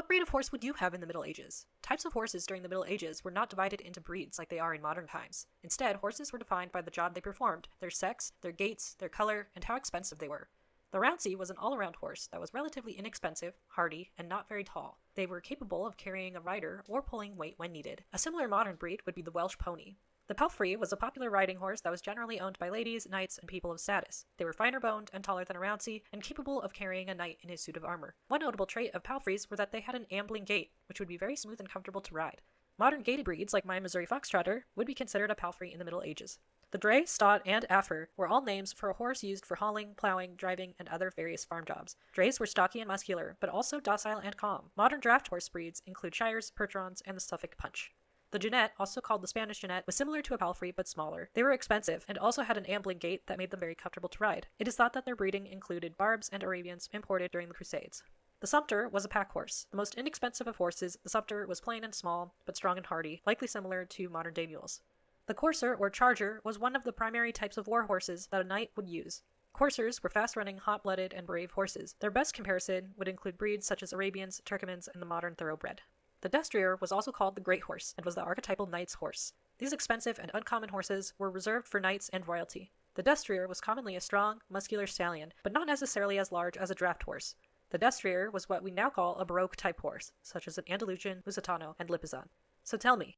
What breed of horse would you have in the Middle Ages? Types of horses during the Middle Ages were not divided into breeds like they are in modern times. Instead, horses were defined by the job they performed, their sex, their gaits, their color, and how expensive they were. The Rouncy was an all-around horse that was relatively inexpensive, hardy, and not very tall. They were capable of carrying a rider or pulling weight when needed. A similar modern breed would be the Welsh pony. The Palfrey was a popular riding horse that was generally owned by ladies, knights, and people of status. They were finer boned and taller than a Rouncy, and capable of carrying a knight in his suit of armor. One notable trait of Palfreys were that they had an ambling gait, which would be very smooth and comfortable to ride. Modern gaited breeds, like my Missouri Foxtrotter, would be considered a Palfrey in the Middle Ages. The dray, stot, and affer were all names for a horse used for hauling, plowing, driving, and other various farm jobs. Drays were stocky and muscular, but also docile and calm. Modern draft horse breeds include Shires, Percherons, and the Suffolk Punch. The Jeannette, also called the Spanish Jeannette, was similar to a Palfrey but smaller. They were expensive and also had an ambling gait that made them very comfortable to ride. It is thought that their breeding included Barbs and Arabians imported during the Crusades. The Sumpter was a pack horse. The most inexpensive of horses, the Sumpter was plain and small, but strong and hardy, likely similar to modern-day mules. The courser, or charger, was one of the primary types of war horses that a knight would use. Coursers were fast-running, hot-blooded, and brave horses. Their best comparison would include breeds such as Arabians, Turkomans, and the modern thoroughbred. The Destrier was also called the Great Horse and was the archetypal knight's horse. These expensive and uncommon horses were reserved for knights and royalty. The Destrier was commonly a strong, muscular stallion, but not necessarily as large as a draft horse. The Destrier was what we now call a Baroque-type horse, such as an Andalusian, Lusitano, and Lipizan. So tell me,